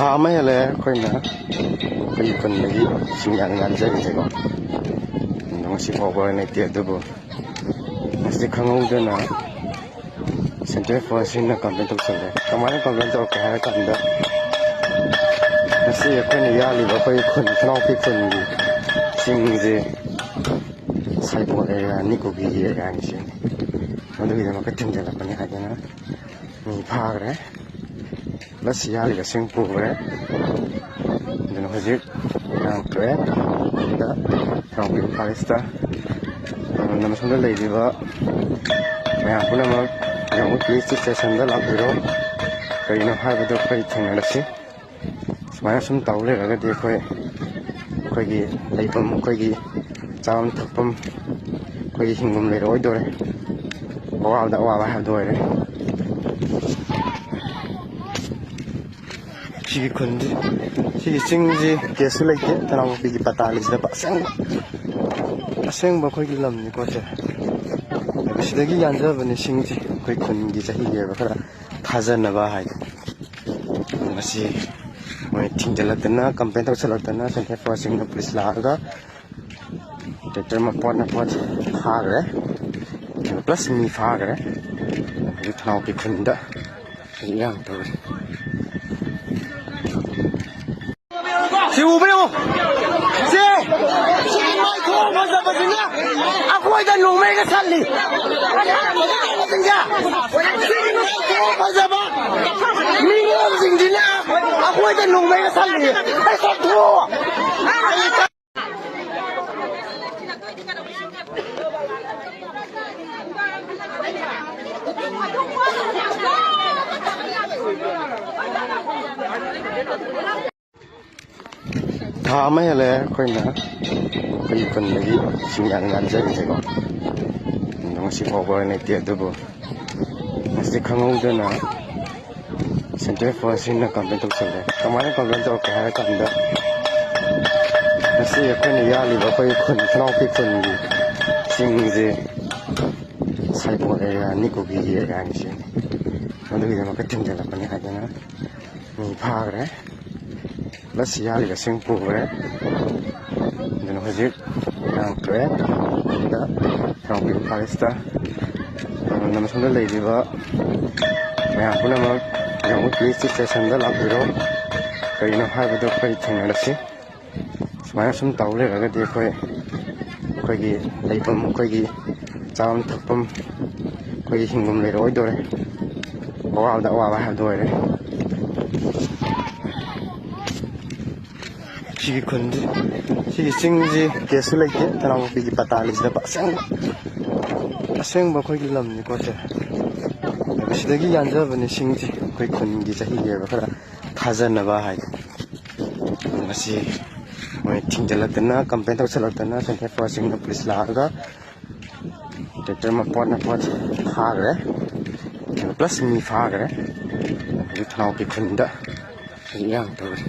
ꯊꯥ ꯑꯃ ꯍꯦꯜꯂꯦ ꯑꯩꯈꯣꯏꯒꯤ ꯈꯨꯟꯗꯒꯤ ꯏꯁꯤꯡ ꯌꯥꯟꯖꯔꯤꯁꯦꯀꯣ ꯉꯁꯤ ꯐꯥꯎꯕ ꯂꯩꯇꯦ ꯑꯗꯨꯕꯨ ꯉꯁꯤ ꯈꯪꯍꯧꯗꯅ ꯁꯦꯟꯇ꯭ꯔꯦꯜ ꯐꯣꯔꯦꯁꯁꯤꯡꯅ ꯀꯝꯄ꯭ꯂꯦꯟ ꯇꯧꯁꯜꯂꯦ ꯀꯃꯥꯏꯅ ꯀꯝꯄ꯭ꯂꯦꯟ ꯇꯧꯔꯛꯀꯦ ꯍꯥꯏꯔ ꯀꯥꯟꯗ ꯉꯁꯤ ꯑꯩꯈꯣꯏꯅ ꯌꯥꯜꯂꯤꯕ ꯑꯩꯈꯣꯏ ꯈꯨꯟ ꯈꯅꯥꯎꯄꯤ ꯈꯨꯟꯒꯤ ꯆꯤꯡꯁꯦ ꯁꯥꯏꯕꯣꯠ ꯑꯦꯔꯤꯌꯥ ꯅꯤꯀꯨꯒꯤ ꯑꯦꯔꯤꯌꯥꯅꯤꯁꯦ ꯑꯗꯨꯒꯤꯗꯃꯛꯇ ꯊꯤꯡꯖꯤꯜꯂꯛꯄꯅꯤ ꯍꯥꯏꯗꯅ ꯃꯤ ꯐꯥꯈ꯭ꯔꯦ ꯕꯁ ꯌꯥꯜꯂꯤꯕꯁꯤꯡ ꯄꯨꯈ꯭ꯔꯦ ꯑꯗꯨꯅ ꯍꯧꯖꯤꯛ ꯏꯔꯥꯡ ꯊꯣꯛꯑꯦ ꯑꯗꯨꯗ ꯈꯅꯥꯎꯄꯤ ꯐꯣꯔꯦꯁꯇ ꯂꯝꯁꯣꯟꯗ ꯂꯩꯔꯤꯕ ꯃꯌꯥꯝ ꯄꯨꯝꯅꯃꯛ ꯌꯥꯡꯕꯨ ꯄꯨꯂꯤꯁ ꯁ꯭ꯇꯦꯁꯟꯗ ꯂꯥꯛꯄꯤꯔꯣ ꯀꯔꯤꯅꯣ ꯍꯥꯏꯕꯗꯣ ꯑꯩꯈꯣꯏ ꯊꯦꯡꯅꯔꯁꯤ ꯁꯨꯃꯥꯏꯅ ꯁꯨꯝ ꯇꯧ ꯂꯩꯔꯒꯗꯤ ꯑꯩꯈꯣꯏꯒꯤ ꯂꯩꯐꯝ ꯑꯩꯈꯣꯏꯒꯤ ꯆꯥꯐꯝ ꯊꯛꯐꯝ ꯑꯩꯈꯣꯏꯒꯤ ꯍꯤꯡꯐꯝ ꯂꯩꯔꯛꯑꯣꯏꯗꯣꯔꯦ ꯑꯋꯥꯕꯗ ꯑꯋꯥꯕ ꯍꯥꯏꯕꯗꯨ ꯑꯣꯏꯔꯦ ꯁꯤꯒꯤ ꯈꯨꯟꯁꯤ ꯁꯤꯒꯤ ꯆꯤꯡꯁꯤ ꯀꯦꯁꯁꯨ ꯂꯩꯇꯦ ꯊꯅꯥꯎꯄꯤꯒꯤ ꯄꯇꯥꯂꯤꯁꯤꯗ ꯑꯁꯦꯡꯕ ꯑꯩꯈꯣꯏꯒꯤ ꯂꯝꯅꯤꯀꯣ ꯁꯦ ꯁꯤꯗꯒꯤ ꯌꯥꯟꯖꯕꯅꯤ ꯁꯤꯡꯁꯤ ꯑꯩꯈꯣꯏ ꯈꯨꯟꯒꯤ ꯆꯍꯤꯒꯤ ꯑꯣꯏꯕ ꯈꯔ ꯊꯥꯖꯅꯕ ꯍꯥꯏꯗꯅ ꯃꯁꯤ ꯃꯣꯏ ꯊꯤꯡꯖꯤꯜꯂꯛꯇꯅ ꯀꯝꯄ꯭ꯂꯦꯟ ꯇꯧꯁꯜꯂꯛꯇꯅ ꯁꯦꯟꯇ꯭ꯔꯦꯜ ꯐꯣꯔꯦꯁꯁꯤꯡꯅ ꯄꯨꯂꯤꯁ ꯂꯥꯛꯑꯒ ꯇ꯭ꯔꯦꯛꯇꯔ ꯃꯄꯣꯠ ꯐꯥꯈ꯭ꯔꯦ ꯄ꯭ꯂꯁ ꯃꯤ ꯐꯥꯈ꯭ꯔꯦ ꯍꯧꯖꯤꯛ ꯊꯅꯥꯎꯄꯤ ꯈꯨꯟꯗ ꯍꯧꯖꯤꯛ ꯏꯔꯥꯡ ꯇꯧꯔꯤ ꯁꯤ ꯎꯕ ꯌꯦꯡꯉꯣ ꯁꯤ ꯃꯥꯏꯊꯣꯡ ꯐꯖꯕꯁꯤꯅ ꯑꯩꯈꯣꯏꯗ ꯅꯣꯡꯃꯩꯒ ꯁꯜꯂꯤ ꯃꯥꯏꯊꯣꯡ ꯐꯖꯕ ꯃꯤꯉꯣꯟꯁꯤꯡꯁꯤꯅ ꯑꯩꯈꯣꯏꯗ ꯅꯣꯡꯃꯩꯒ ꯁꯜꯂꯤ ꯊꯥ ꯑꯃ ꯍꯦꯜꯂꯦ ꯑꯩꯈꯣꯏꯒꯤ ꯈꯨꯟꯗꯒꯤ ꯏꯁꯤꯡ ꯌꯥꯟꯖꯔꯤꯁꯦꯀꯣ ꯉꯁꯤ ꯐꯥꯎꯕ ꯂꯩꯇꯦ ꯑꯗꯨꯕꯨ ꯉꯁꯤ ꯈꯪꯍꯧꯗꯅ ꯁꯦꯟꯇ꯭ꯔꯦꯜ ꯐꯣꯔꯦꯁꯁꯤꯡꯅ ꯀꯝꯄ꯭ꯂꯦꯟ ꯇꯧꯁꯜꯂꯦ ꯀꯃꯥꯏꯅ ꯀꯝꯄ꯭ꯂꯦꯟ ꯇꯧꯔꯛꯀꯦ ꯍꯥꯏꯔ ꯀꯥꯟꯗ ꯉꯁꯤ ꯑꯩꯈꯣꯏꯅ ꯌꯥꯜꯂꯤꯕ ꯑꯩꯈꯣꯏ ꯈꯨꯟ ꯈꯅꯥꯎꯄꯤ ꯈꯨꯟꯒꯤ ꯆꯤꯡꯁꯦ ꯁꯥꯏꯕꯣꯠ ꯑꯦꯔꯤꯌꯥ ꯅꯤꯀꯨꯒꯤ ꯑꯦꯔꯤꯌꯥꯅꯤꯁꯦ ꯑꯗꯨꯒꯤꯗꯃꯛꯇ ꯊꯤꯡꯖꯤꯜꯂꯛꯄꯅꯤ ꯍꯥꯏꯗꯅ ꯃꯤ ꯐꯥꯈ꯭ꯔꯦ ꯕꯁ ꯌꯥꯜꯂꯤꯕꯁꯤꯡ ꯄꯨꯈ꯭ꯔꯦ ꯑꯗꯨꯅ ꯍꯧꯖꯤꯛ ꯏꯔꯥꯡ ꯊꯣꯛꯑꯦ ꯑꯗꯨꯗ ꯈꯅꯥꯎꯄꯤ ꯐꯣꯔꯦꯁꯇ ꯂꯝꯁꯣꯟꯗ ꯂꯩꯔꯤꯕ ꯃꯌꯥꯝ ꯄꯨꯝꯅꯃꯛ ꯌꯥꯡꯕꯨ ꯄꯨꯂꯤꯁ ꯁ꯭ꯇꯦꯁꯟꯗ ꯂꯥꯛꯄꯤꯔꯣ ꯀꯔꯤꯅꯣ ꯍꯥꯏꯕꯗꯣ ꯑꯩꯈꯣই ꯊꯦꯡꯅꯔꯁꯤ ꯁꯨꯃꯥꯏꯅ ꯁꯨꯝ ꯇꯧ ꯂꯩꯔꯒꯗꯤ ꯑꯩꯈꯣꯏꯒꯤ ꯂꯩꯐꯝ ꯑꯩꯈꯣꯏꯒꯤ ꯆꯥꯐꯝ ꯊꯛꯐꯝ ꯑꯩꯈꯣꯏꯒꯤ ꯍꯤꯡꯐꯝ ꯂꯩꯔꯛꯑꯣꯏꯗꯣꯔꯦ ꯑꯋꯥꯕꯗ ꯑꯋꯥꯕ ꯍꯥꯏꯕꯗꯨ ꯑꯣꯏꯔꯦ ꯁꯤꯒꯤ ꯈꯨꯟꯁꯤ ꯁꯤꯒꯤ ꯆꯤꯡꯁꯤ ꯀꯦꯁꯁꯨ ꯂꯩꯇꯦ ꯊꯅꯥꯎꯄꯤꯒꯤ ꯄꯇꯥꯂꯤꯁꯤꯗ ꯑꯁꯦꯡꯕ ꯑꯩꯈꯣꯏꯒꯤ ꯂꯝꯅꯤꯀꯣ ꯁꯦ ꯁꯤꯗꯒꯤ ꯌꯥꯟꯖꯕꯅꯤ ꯁꯤꯡꯁꯤ ꯑꯩꯈꯣꯏ ꯈꯨꯟꯒꯤ ꯆꯍꯤꯒꯤ ꯑꯣꯏꯕ ꯈꯔ ꯊꯥꯖꯅꯕ ꯍꯥꯏꯗꯅ ꯃꯁꯤ ꯃꯣꯏ ꯊꯤꯡꯖꯤꯜꯂꯛꯇꯅ ꯀꯝꯄ꯭ꯂꯦꯟ ꯇꯧꯁꯜꯂꯛꯇꯅ ꯁꯦꯟꯇ꯭ꯔꯦꯜ ꯐꯣꯔꯦꯁꯁꯤꯡꯅ ꯄꯨꯂꯤꯁ ꯂꯥꯛꯑꯒ ꯇ꯭ꯔꯦꯛꯇꯔ ꯃꯄꯣꯠ ꯐꯥꯈ꯭ꯔꯦ ꯄ꯭ꯂꯁ ꯃꯤ ꯐꯥꯈ꯭ꯔꯦ ꯍꯧꯖꯤꯛ ꯊꯅꯥꯎꯄꯤ ꯈꯨꯟꯗ ꯍꯧꯖꯤꯛ ꯏꯔꯥꯡ ꯇꯧꯔꯤ